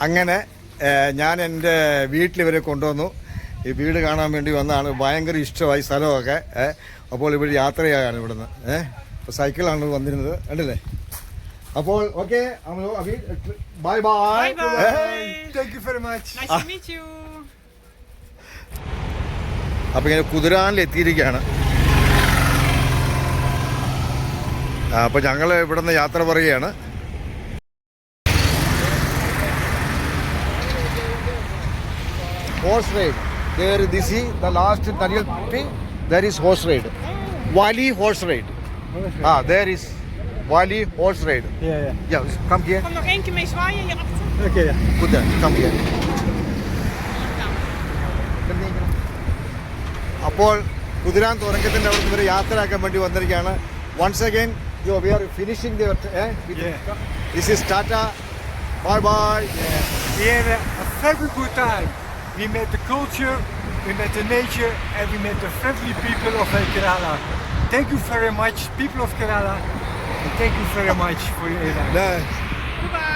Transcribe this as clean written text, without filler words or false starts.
അങ്ങനെ ഞാൻ എൻ്റെ വീട്ടിലിവരെ കൊണ്ടുവന്നു. ഈ വീട് കാണാൻ വേണ്ടി വന്നതാണ്. ഭയങ്കര ഇഷ്ടമായി സ്ഥലമൊക്കെ. അപ്പോൾ ഇവിടെ യാത്രയാണ് ഇവിടുന്ന്. ഇപ്പോൾ സൈക്കിളാണ് വന്നിരുന്നത്, കണ്ടില്ലേ? അപ്പോൾ okay, bye bye. Thank you very much. Nice to meet you. അപ്പോൾ ഇങ്ങനെ കുതിരാനിൽ എത്തിയിരിക്കുകയാണ്. അപ്പോൾ ഞങ്ങൾ ഇവിടുന്ന് യാത്ര പറയുകയാണ്. Horse ride. There, this is the last Nariyal tree. There is horse ride. Wali horse ride. There is Wali horse ride. Yeah, come here. Kom nog één keer mee zwaaien hierachter. Okay, yeah. Good then, come here. അപ്പോൾ കുതിരാൻ തുരങ്കത്തിൻ്റെ അവിടെ നിന്ന് യാത്രയാക്കാൻ വേണ്ടി വന്നിരിക്കുകയാണ്. Once again, we are finishing the. This is Tata. Bye bye. We had a very good time. We met the culture, we met the nature, and we met the friendly people of Kerala. Thank you very much, people of Kerala. And thank you very much for your invite. Bye.